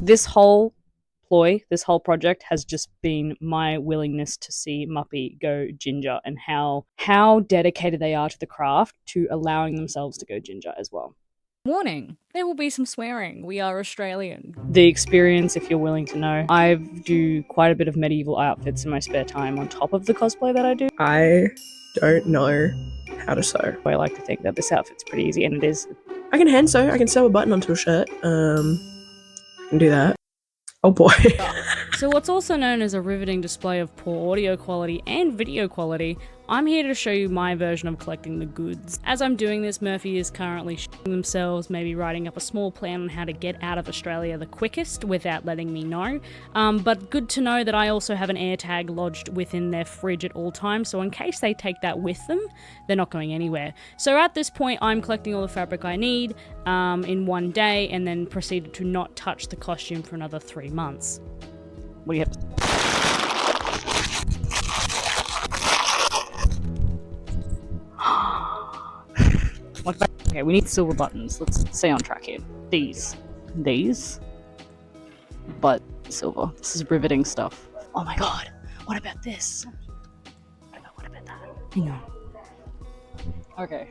This whole ploy, this whole project has just been my willingness to see Muppy go ginger, and how dedicated they are to the craft, to allowing themselves to go ginger as well. Warning, there will be some swearing. We are Australian. The experience, if you're willing to know, I do quite a bit of medieval outfits in my spare time on top of the cosplay that I do. I don't know how to sew. I like to think that this outfit's pretty easy, and it is. I can hand sew. I can sew a button onto a shirt. I can do that. Oh boy. So what's also known as a riveting display of poor audio quality and video quality, I'm here to show you my version of collecting the goods. As I'm doing this, Murphy is currently shitting themselves, maybe writing up a small plan on how to get out of Australia the quickest without letting me know. But good to know that I also have an air tag lodged within their fridge at all times, so in case they take that with them, they're not going anywhere. So at this point, I'm collecting all the fabric I need in one day, and then proceeded to not touch the costume for another 3 months. What do you have? Okay, we need silver buttons. Let's stay on track here. These, but silver. This is riveting stuff. Oh my god! What about this? What about that? Hang on. Okay.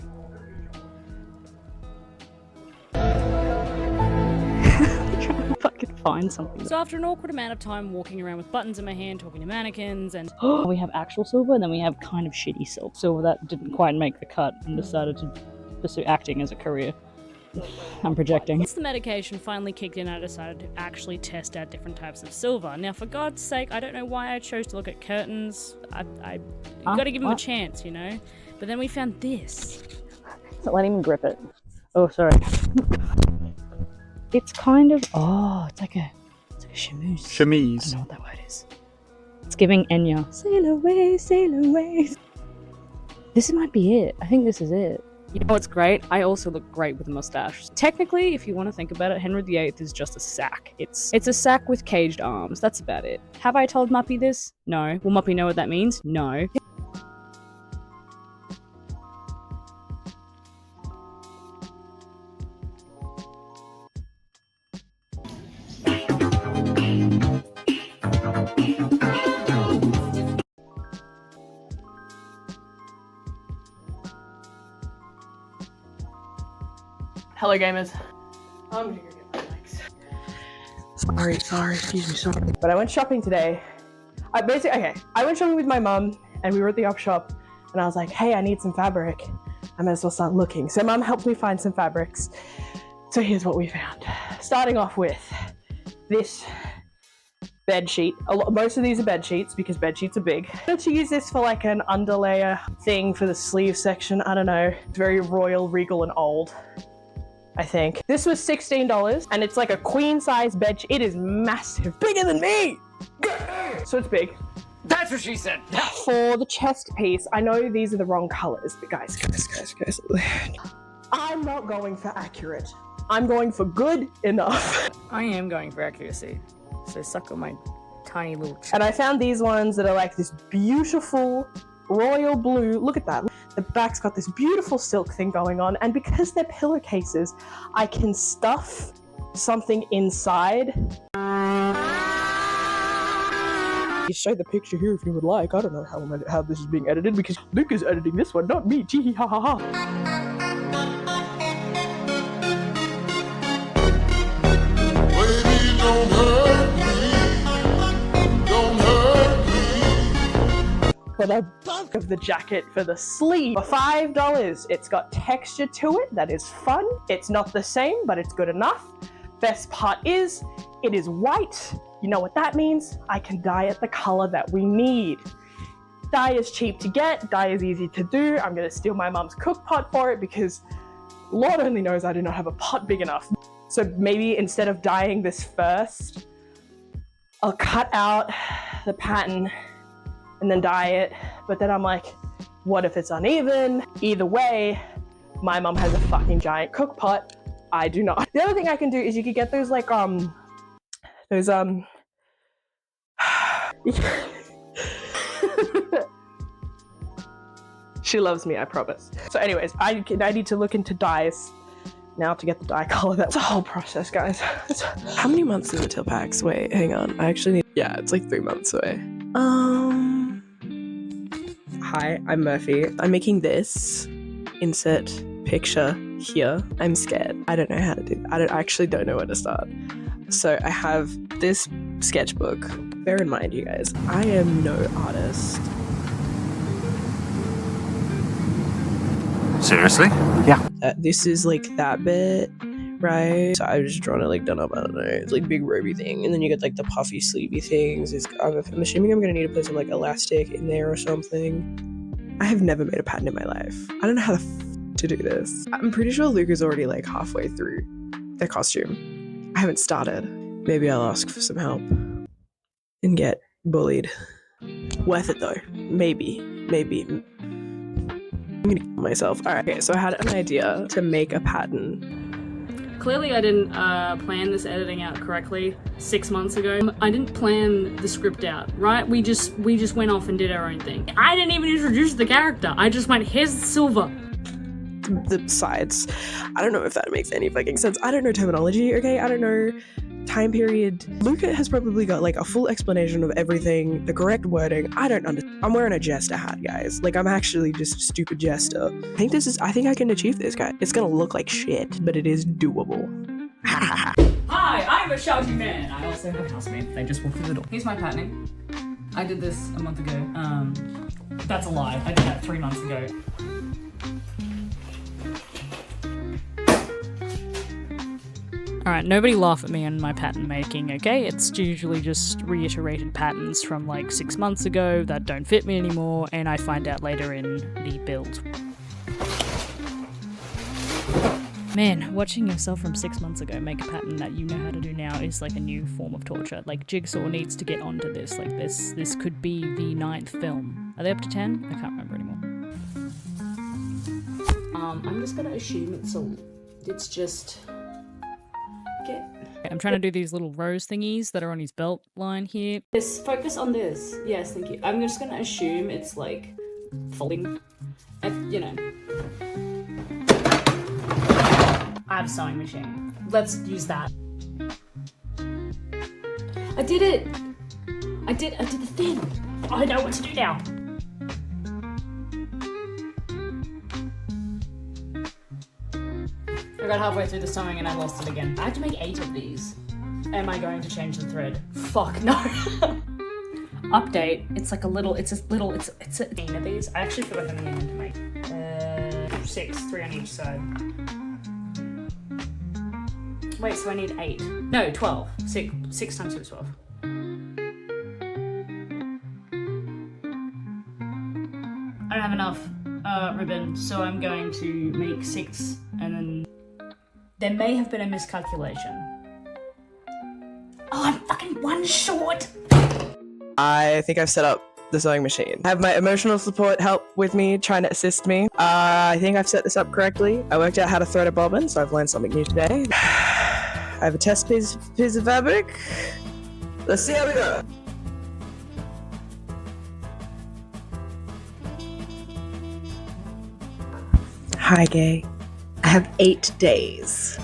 Fucking find something. So after an awkward amount of time walking around with buttons in my hand, talking to mannequins, and we have actual silver, and then we have kind of shitty silver that didn't quite make the cut and decided to pursue acting as a career. I'm projecting. Once the medication finally kicked in, I decided to actually test out different types of silver. Now, for God's sake, I don't know why I chose to look at curtains. You gotta give them a chance, you know? But then we found this. Let him grip it. Oh, sorry. It's kind of, it's like a chemise. Chemise. I don't know what that word is. It's giving Enya. Sail away, sail away. This might be it. I think this is it. You know what's great? I also look great with a mustache. Technically, if you want to think about it, Henry VIII is just a sack. It's a sack with caged arms. That's about it. Have I told Muppy this? No. Will Muppy know what that means? No. Hello gamers. I'm gonna go get my legs. Sorry, excuse me, sorry. But I went shopping today. I went shopping with my mum and we were at the op shop and I was like, hey, I need some fabric. I might as well start looking. So mum helped me find some fabrics. So here's what we found. Starting off with this bed sheet. Most of these are bed sheets because bed sheets are big. I wanted to use this for like an underlayer thing for the sleeve section. I don't know. It's very royal, regal, and old, I think. This was $16 and it's like a queen size bed sheet. It is massive, bigger than me. So it's big. That's what she said. For the chest piece, I know these are the wrong colors, but guys. I'm not going for accurate. I'm going for good enough. I am going for accuracy. So suck on my tiny little chest. And I found these ones that are like this beautiful royal blue. Look at that. The back's got this beautiful silk thing going on, and because they're pillowcases, I can stuff something inside. You show the picture here if you would like. I don't know how this is being edited because Luke is editing this one, not me. Chee ha ha ha. For the bulk of the jacket, for the sleeve, for $5. It's got texture to it that is fun. It's not the same, but it's good enough. Best part is, it is white. You know what that means? I can dye it the color that we need. Dye is cheap to get, dye is easy to do. I'm gonna steal my mom's cook pot for it because Lord only knows I do not have a pot big enough. So maybe instead of dyeing this first, I'll cut out the pattern and then dye it. But then I'm like, what if it's uneven? Either way, my mom has a fucking giant cook pot. I do not. The other thing I can do is you could get those like, She loves me, I promise. So anyways, I need to look into dyes now to get the dye color. That's a whole process, guys. How many months is it till PAX? Wait, hang on. I actually need. Yeah, it's like 3 months away. Hi, I'm Murphy. I'm making this. Insert picture here. I'm scared. I don't know how to do. I actually don't know where to start. So I have this sketchbook. Bear in mind, you guys, I am no artist. Seriously? Yeah. This is like that bit, right? So I was just drawn it like done up. I don't know. It's like big roby thing, and then you get like the puffy sleevey things. I'm assuming I'm gonna need to put some like elastic in there or something. I have never made a pattern in my life. I don't know how to do this. I'm pretty sure Luke is already like halfway through their costume. I haven't started. Maybe I'll ask for some help and get bullied. Worth it though. Maybe. I'm gonna kill myself. Alright, okay, so I had an idea to make a pattern. Clearly I didn't plan this editing out correctly 6 months ago. I didn't plan the script out, right? We just went off and did our own thing. I didn't even introduce the character. I just went, here's Silver. The sides. I don't know if that makes any fucking sense. I don't know terminology, okay? I don't know time period. Luca has probably got like a full explanation of everything, the correct wording. I don't understand. I'm wearing a jester hat, guys. Like, I'm actually just a stupid jester. I think I can achieve this, guys. It's gonna look like shit, but it is doable. Hi, I'm a shouty man. I also have a housemate. They just walk through the door. Here's my patterning. I did this a month ago. That's a lie. I did that 3 months ago. Alright, nobody laugh at me on my pattern making, okay? It's usually just reiterated patterns from like 6 months ago that don't fit me anymore, and I find out later in the build. Man, watching yourself from 6 months ago make a pattern that you know how to do now is like a new form of torture. Like, Jigsaw needs to get onto this. Like, this could be the 9th film. Are they up to 10? I can't remember anymore. I'm just gonna assume it's just... I'm trying to do these little rose thingies that are on his belt line here. Focus on this. Yes, thank you. I'm just gonna assume it's like folding. You know. I have a sewing machine. Let's use that. I did it! I did the thing! I know what to do now! I got halfway through the sewing and I lost it again. I have to make 8 of these. Am I going to change the thread? Fuck no. Update. It's like a little, it's a 8 of these. I actually forgot how many I meant to make. 6, 3 on each side. Wait, so I need 8. No, 12. 6 times 2 is 12. I don't have enough ribbon, so I'm going to make 6 and then... There may have been a miscalculation. Oh, I'm fucking 1 short! I think I've set up the sewing machine. I have my emotional support help with me, trying to assist me. I think I've set this up correctly. I worked out how to thread a bobbin, so I've learned something new today. I have a test piece of fabric. Let's see how we go. Hi, gay. I have 8 days.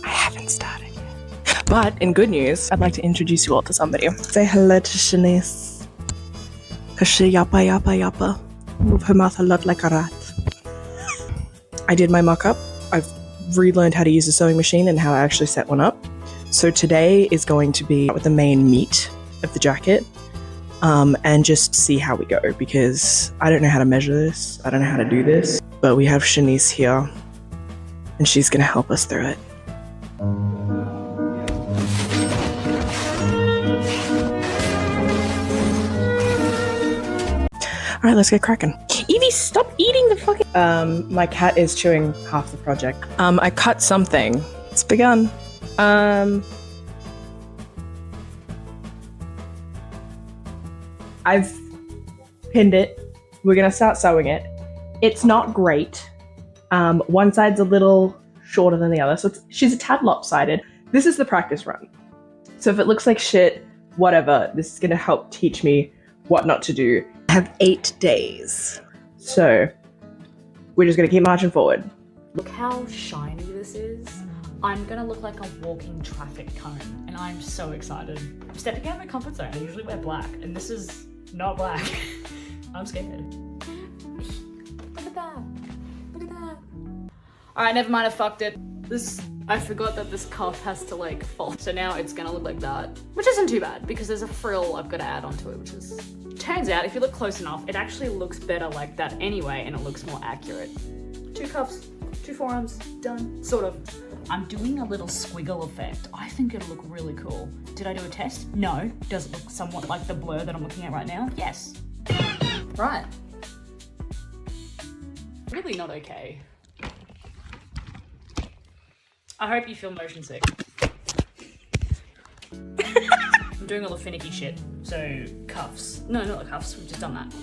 I haven't started yet. But in good news, I'd like to introduce you all to somebody. Say hello to Shanice. Cause she yappa. Move her mouth a lot like a rat. I did my mock-up. I've relearned how to use a sewing machine and how to actually set one up. So today is going to be with the main meat of the jacket. And just see how we go, because I don't know how to measure this. I don't know how to do this. But we have Shanice here, and she's gonna help us through it. All right, let's get cracking. Evie, stop eating the fucking... My cat is chewing half the project. I cut something. It's begun. I've pinned it. We're gonna start sewing it. It's not great. One side's a little shorter than the other, so she's a tad lopsided. This is the practice run. So if it looks like shit, whatever, this is gonna help teach me what not to do. I have 8 days. So we're just gonna keep marching forward. Look how shiny this is. I'm gonna look like a walking traffic cone, and I'm so excited. I'm stepping out of my comfort zone. I usually wear black, and this is not black. I'm scared. Look at that. Look at that. Alright, never mind, I fucked it. I forgot that this cuff has to like fall. So now it's gonna look like that, which isn't too bad because there's a frill I've got to add onto it, which is, turns out if you look close enough, it actually looks better like that anyway, and it looks more accurate. 2 cuffs, 2 forearms, done, sort of. I'm doing a little squiggle effect. I think it'll look really cool. Did I do a test? No. Does it look somewhat like the blur that I'm looking at right now? Yes. Right. Really not okay. I hope you feel motion sick. I'm doing all the finicky shit. So, cuffs. No, not the cuffs, we've just done that.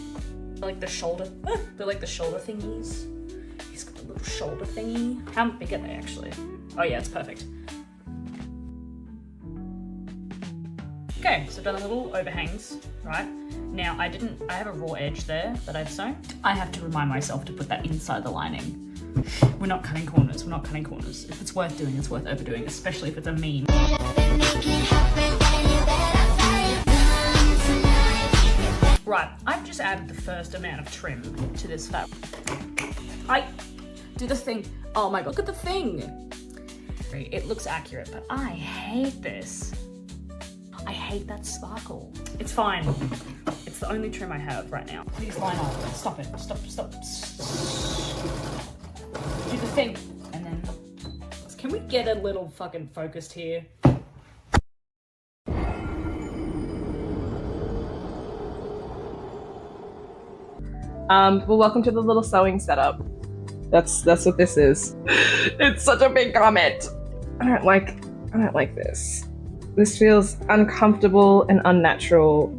They're like the shoulder, they're like the shoulder thingies. He's got a little shoulder thingy. How big are they actually? Oh yeah, it's perfect. Okay, so I've done the little overhangs, right? Now I have a raw edge there that I've sewn. I have to remind myself to put that inside the lining. We're not cutting corners, we're not cutting corners. If it's worth doing, it's worth overdoing, especially if it's a meme. Right, I've just added the first amount of trim to this fabric. Do the thing. Oh my god, look at the thing. It looks accurate, but I hate this. I hate that sparkle. It's fine. It's the only trim I have right now. Please line up. Stop it. Stop. Do the thing. And then, can we get a little fucking focused here? Well, welcome to the little sewing setup. That's what this is. It's such a big comment. I don't like this. This feels uncomfortable and unnatural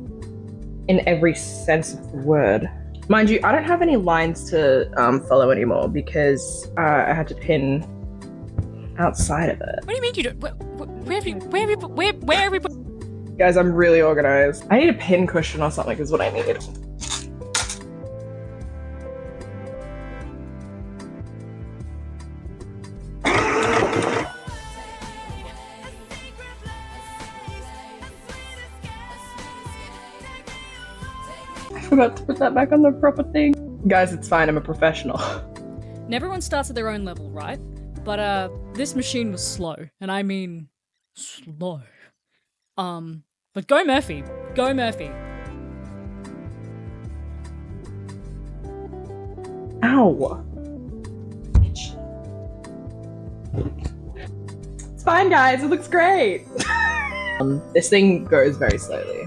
in every sense of the word. Mind you, I don't have any lines to follow anymore because I had to pin outside of it. What do you mean you don't? Where have you? Guys, I'm really organized. I need a pin cushion or something is what I need. I forgot to put that back on the proper thing. Guys, it's fine, I'm a professional. Everyone starts at their own level, right? But this machine was slow, and I mean slow. But go Murphy. Go Murphy. Ow. It's fine, guys, it looks great. This thing goes very slowly,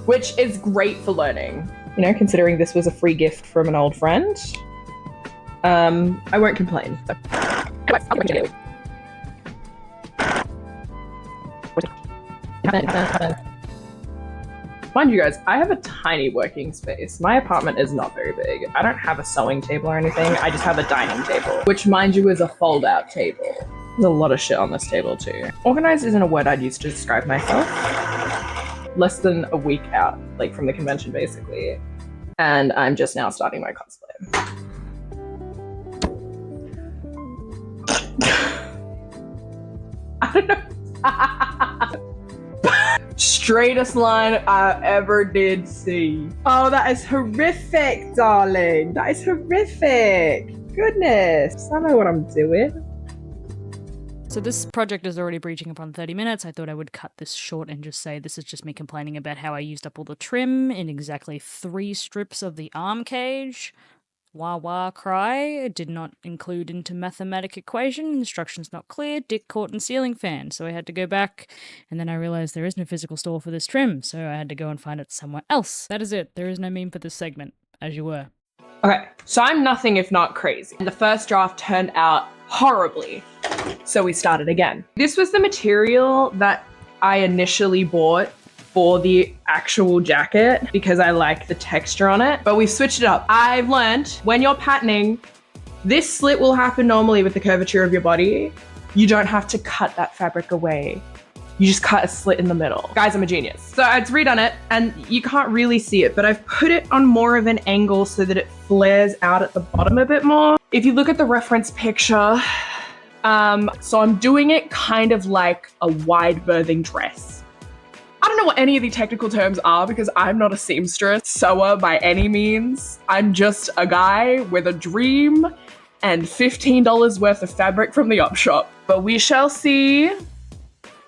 which is great for learning. You know, considering this was a free gift from an old friend. I won't complain. So. Mind you guys, I have a tiny working space. My apartment is not very big. I don't have a sewing table or anything. I just have a dining table, which mind you is a fold-out table. There's a lot of shit on this table too. Organized isn't a word I'd use to describe myself. Less than a week out, like from the convention basically. And I'm just now starting my cosplay. I don't know. Straightest line I ever did see. Oh, that is horrific, darling. That is horrific. Goodness. I know what I'm doing. So this project is already breaching upon 30 minutes. I thought I would cut this short and just say this is just me complaining about how I used up all the trim in exactly 3 strips of the arm cage. Wah wah cry. Did not include into mathematic equation. Instructions not clear. Dick caught in ceiling fan. So I had to go back, and then I realized there is no physical store for this trim, so I had to go and find it somewhere else. That is it. There is no meme for this segment, as you were. Okay, so I'm nothing if not crazy. The first draft turned out horribly, so we started again. This was the material that I initially bought for the actual jacket because I like the texture on it, but we've switched it up. I've learned when you're patterning, this slit will happen normally with the curvature of your body. You don't have to cut that fabric away. You just cut a slit in the middle. Guys, I'm a genius. So I've redone it and you can't really see it, but I've put it on more of an angle so that it flares out at the bottom a bit more. If you look at the reference picture, so I'm doing it kind of like a wide birthing dress. I don't know what any of the technical terms are because I'm not a seamstress, sewer by any means. I'm just a guy with a dream and $15 worth of fabric from the op shop. But we shall see.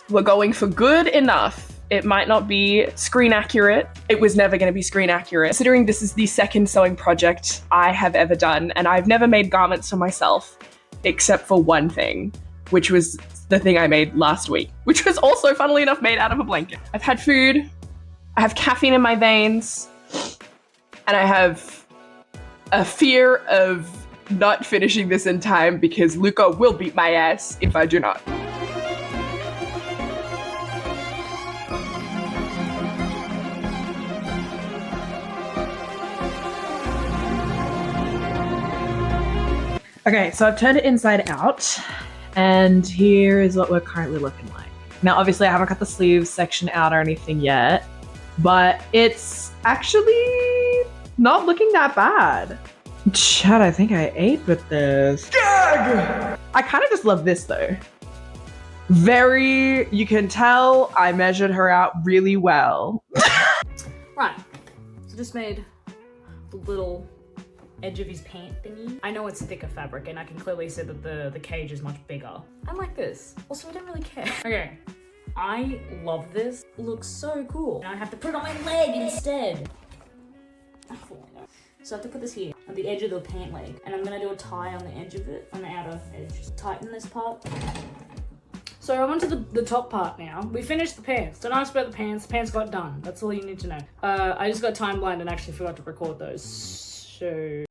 We're going for good enough. It might not be screen accurate. It was never going to be screen accurate. Considering this is the second sewing project I have ever done, and I've never made garments for myself, except for one thing, which was the thing I made last week, which was also, funnily enough, made out of a blanket. I've had food, I have caffeine in my veins, and I have a fear of not finishing this in time because Luca will beat my ass if I do not. Okay, so I've turned it inside out, and here is what we're currently looking like. Now, obviously, I haven't cut the sleeves section out or anything yet, but it's actually not looking that bad. Chad, I think I ate with this. Gag! I kind of just love this, though. You can tell I measured her out really well. Right, so just made the little edge of his pant thingy. I know it's thicker fabric and I can clearly see that the cage is much bigger. I like this. Also, I don't really care. Okay, I love this. It looks so cool. And I have to put it on my leg instead. So I have to put this here, at the edge of the pant leg. And I'm gonna do a tie on the edge of it, on the outer edge. Just tighten this part. So I'm onto the top part now. We finished the pants. Don't ask about the pants. The pants got done. That's all you need to know. I just got time blind and actually forgot to record those. So...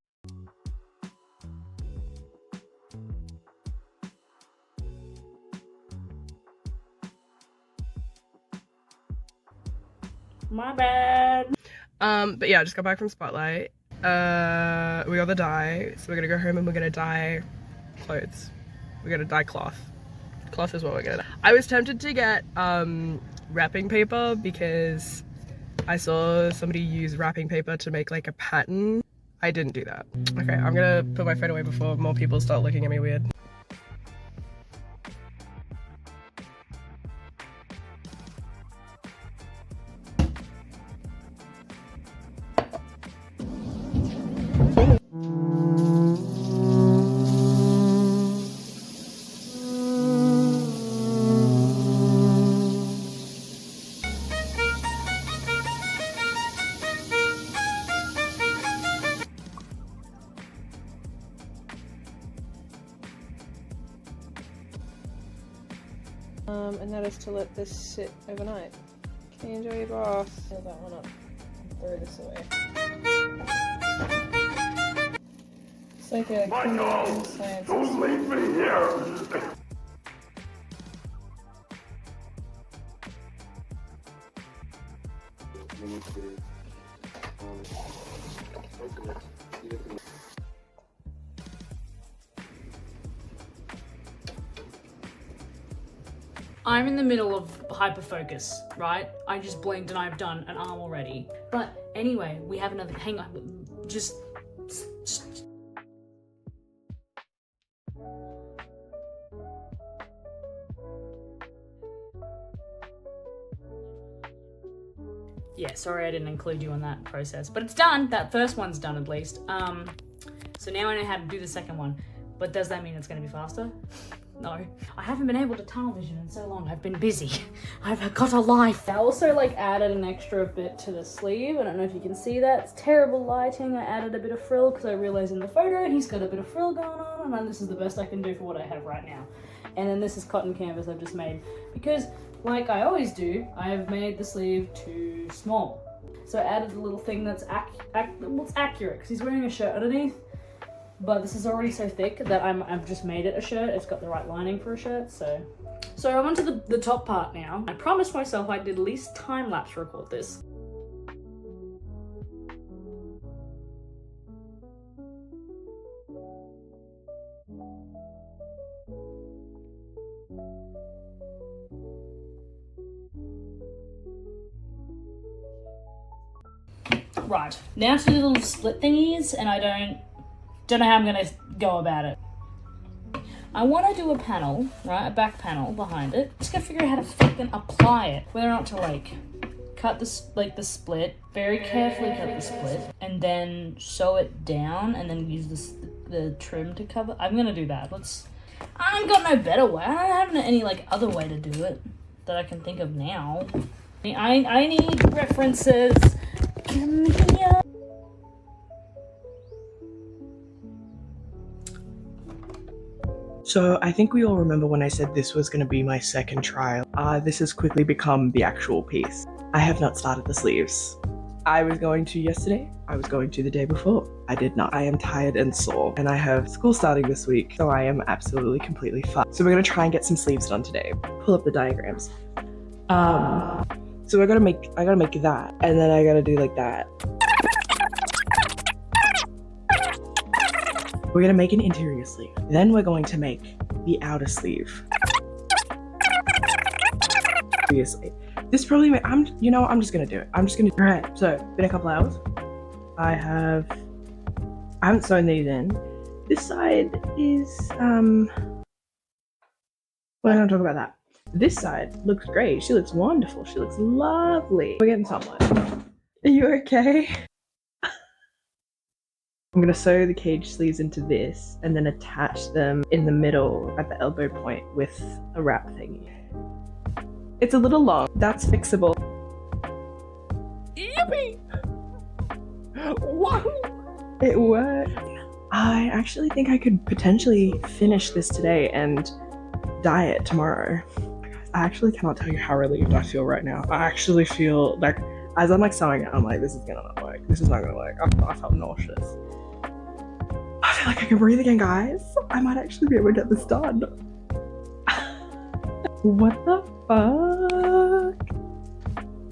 My bad. But yeah, I just got back from Spotlight. We got the dye, so we're gonna go home and we're gonna dye clothes. We're gonna dye cloth. Cloth is what we're gonna dye. I was tempted to get wrapping paper because I saw somebody use wrapping paper to make like a pattern. I didn't do that. Okay, I'm gonna put my phone away before more people start looking at me weird. And that is to let this sit overnight. Can you enjoy your bath? Fill that one up. Throw this away. It's like a kindergarten science. Don't leave me here! I'm in the middle of hyperfocus, right? I just blinked and I've done an arm already. But anyway, we have another, hang on, just... Yeah, sorry I didn't include you in that process, but it's done. That first one's done at least. So now I know how to do the second one, but does that mean it's gonna be faster? No. I haven't been able to tunnel vision in so long. I've been busy. I've got a life. I also like added an extra bit to the sleeve. I don't know if you can see that. It's terrible lighting. I added a bit of frill because I realized in the photo he's got a bit of frill going on, and this is the best I can do for what I have right now. And then this is cotton canvas I've just made because, like I always do, I have made the sleeve too small. So I added a little thing that's accurate because he's wearing a shirt underneath. But this is already so thick that I've just made it a shirt. It's got the right lining for a shirt, so. So I'm onto the top part now. I promised myself I did at least time-lapse record this. Right, now to do the little split thingies, and I don't know how I'm gonna go about it. I want to do a panel, right, a back panel behind it. Just gotta figure out how to fucking apply it. Whether or not to like cut the split, very carefully cut the split, and then sew it down, and then use the trim to cover. I'm gonna do that. I ain't got no better way. I don't have any like other way to do it that I can think of now. I need references. Come here. So I think we all remember when I said this was going to be my second trial. This has quickly become the actual piece. I have not started the sleeves. I was going to yesterday. I was going to the day before. I did not. I am tired and sore, and I have school starting this week, so I am absolutely completely fucked. So we're going to try and get some sleeves done today. Pull up the diagrams. So I gotta make that, and then I gotta do like that. We're gonna make an interior sleeve. Then we're going to make the outer sleeve. Obviously. This probably, I'm just gonna do it. Alright, so, been a couple hours. I haven't sewn these in. This side is, we're gonna talk about that. This side looks great. She looks wonderful. She looks lovely. We're getting somewhere. Are you okay? I'm gonna sew the cage sleeves into this and then attach them in the middle at the elbow point with a wrap thingy. It's a little long. That's fixable. Yippee! Whoa! It worked. I actually think I could potentially finish this today and dye it tomorrow. I actually cannot tell you how relieved I feel right now. I actually feel like, as I'm like sewing it, I'm like, this is gonna not work. This is not gonna work. I felt nauseous. I feel like I can breathe again, guys. I might actually be able to get this done. What the fuck?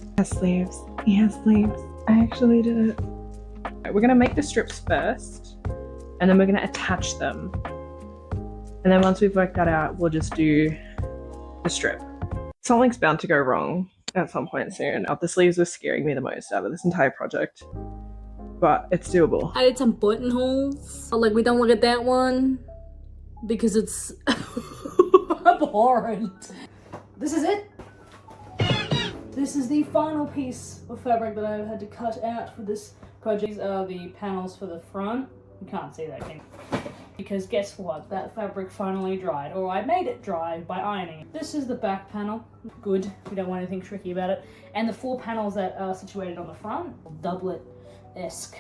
He has sleeves. He has sleeves. I actually did it. We're gonna make the strips first, and then we're gonna attach them. And then once we've worked that out, we'll just do the strip. Something's bound to go wrong at some point soon. The sleeves were scaring me the most out of this entire project, but it's doable. I did some buttonholes. Like, we don't look at that one because it's abhorrent. This is it. This is the final piece of fabric that I've had to cut out for this project. These are the panels for the front. You can't see that, can you? Because guess what? That fabric finally dried, or I made it dry by ironing. This is the back panel. Good. We don't want anything tricky about it. And the 4 panels that are situated on the front. Doublet-esque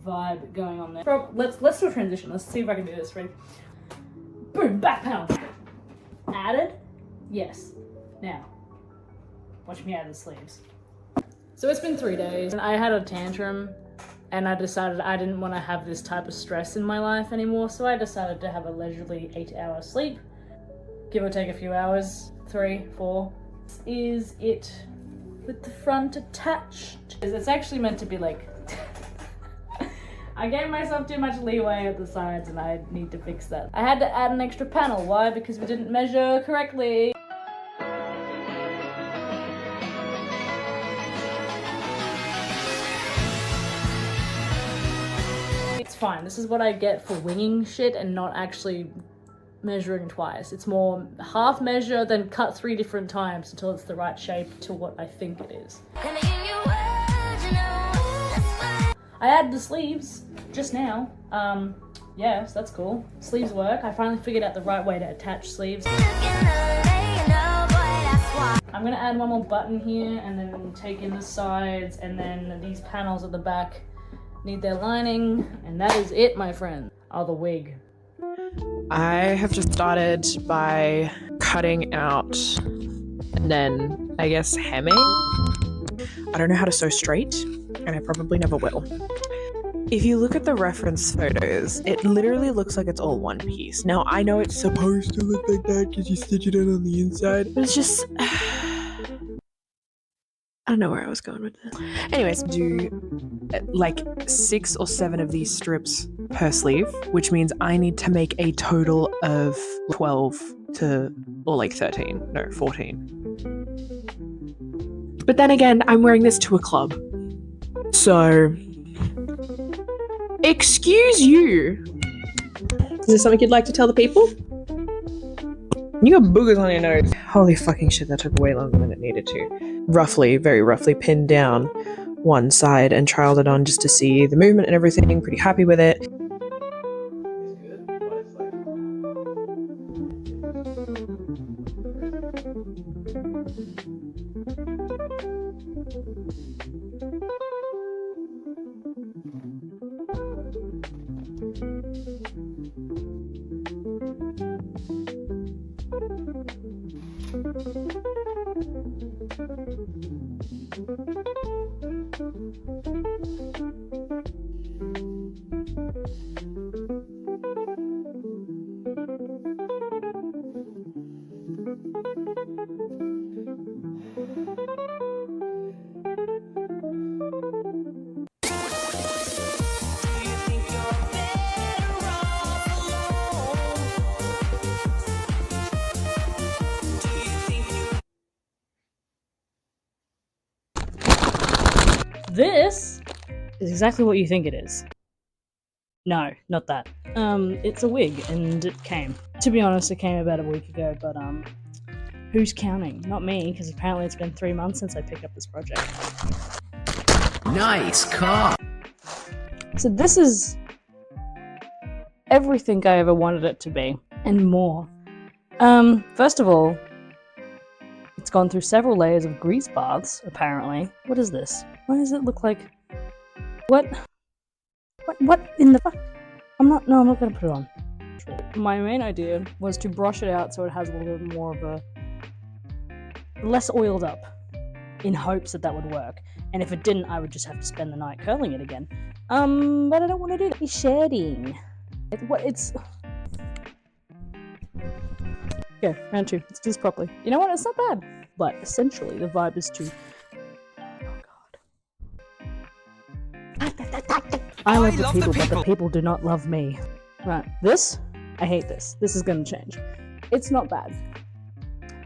vibe going on there. Let's do a transition. Let's see if I can do this. Ready? Boom! Back panel. Added? Yes. Now, watch me add the sleeves. So it's been 3 days, and I had a tantrum. And I decided I didn't want to have this type of stress in my life anymore, so I decided to have a leisurely 8-hour sleep. Give or take a few hours, 3, 4. This is it with the front attached. It's actually meant to be like... I gave myself too much leeway at the sides and I need to fix that. I had to add an extra panel. Why? Because we didn't measure correctly. Fine. This is what I get for winging shit and not actually measuring twice. It's more half measure, then cut 3 different times until it's the right shape to what I think it is. I added the sleeves just now. Yes, that's cool. Sleeves work. I finally figured out the right way to attach sleeves. I'm gonna add one more button here and then take in the sides, and then these panels at the back need their lining, and that is it, my friend. Oh, the wig. I have just started by cutting out and then, I guess, hemming. I don't know how to sew straight, and I probably never will. If you look at the reference photos, it literally looks like it's all one piece. Now, I know it's supposed to look like that because you stitch it in on the inside, but it's just... I don't know where I was going with this. Anyways, do like 6 or 7 of these strips per sleeve, which means I need to make a total of 12 to, or like 13, no, 14. But then again, I'm wearing this to a club. So, excuse you. there something you'd like to tell the people? You got boogers on your nose. Holy fucking shit, that took way longer than it needed to. Roughly, very roughly pinned down one side and trialed it on just to see the movement and everything. Pretty happy with it. This is exactly what you think it is. No, not that. It's a wig, and it came. To be honest, it came about a week ago, but who's counting? Not me, because apparently it's been 3 months since I picked up this project. Nice car. So this is everything I ever wanted it to be, and more. First of all, it's gone through several layers of grease baths, apparently. What is this? Why does it look like... What in the fuck? I'm not gonna put it on. My main idea was to brush it out so it has a little bit more of a... less oiled up, in hopes that would work. And if it didn't, I would just have to spend the night curling it again. But I don't want to do that. It's shedding. It's... Okay, round 2. Let's do this properly. You know what? It's not bad. But essentially, the vibe is to... I love the people, but the people do not love me. Right, this? I hate this. This is gonna change. It's not bad.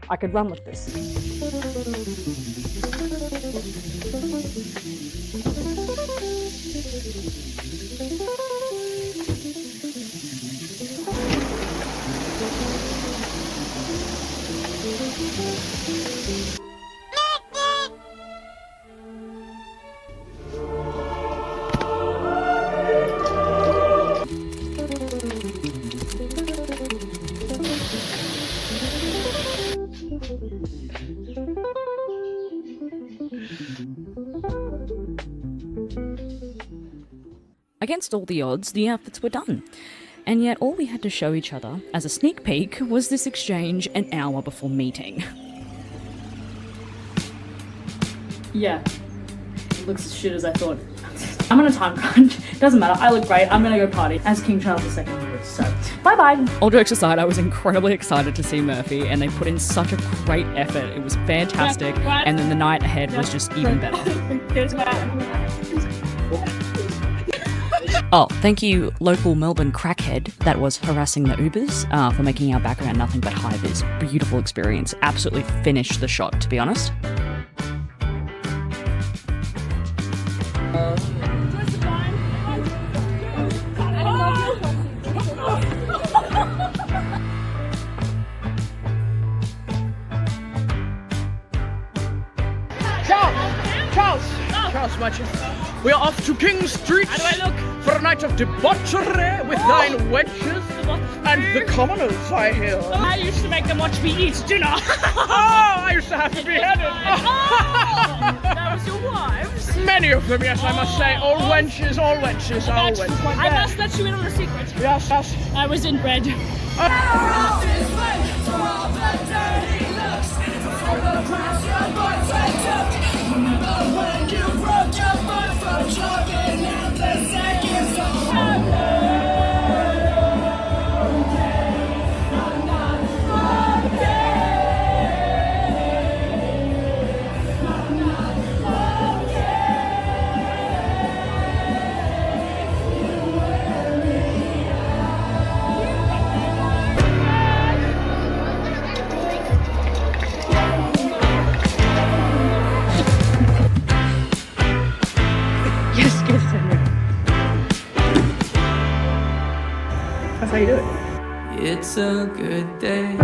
I could run with this. Against all the odds, the outfits were done. And yet all we had to show each other, as a sneak peek, was this exchange an hour before meeting. Yeah. It looks as shit as I thought. I'm on a time crunch. Doesn't matter. I look great. I'm gonna go party as King Charles II would. So, bye-bye. All jokes aside, I was incredibly excited to see Murphy, and they put in such a great effort. It was fantastic, and then the night ahead was just even better. Oh, thank you, local Melbourne crackhead that was harassing the Ubers for making our background nothing but high-vis. Beautiful experience. Absolutely finished the shot, to be honest. Charles, my chief. We are off to King Street. How do I look? For a night of debauchery with thine wenches and the commoners, I hear. I used to make them watch me eat dinner. I used to have to be headed. That was your wives? Many of them, yes, I must say. All wenches, all wenches, all wenches. I must let you in on a secret. Yes, yes. I was inbred. it's a good day.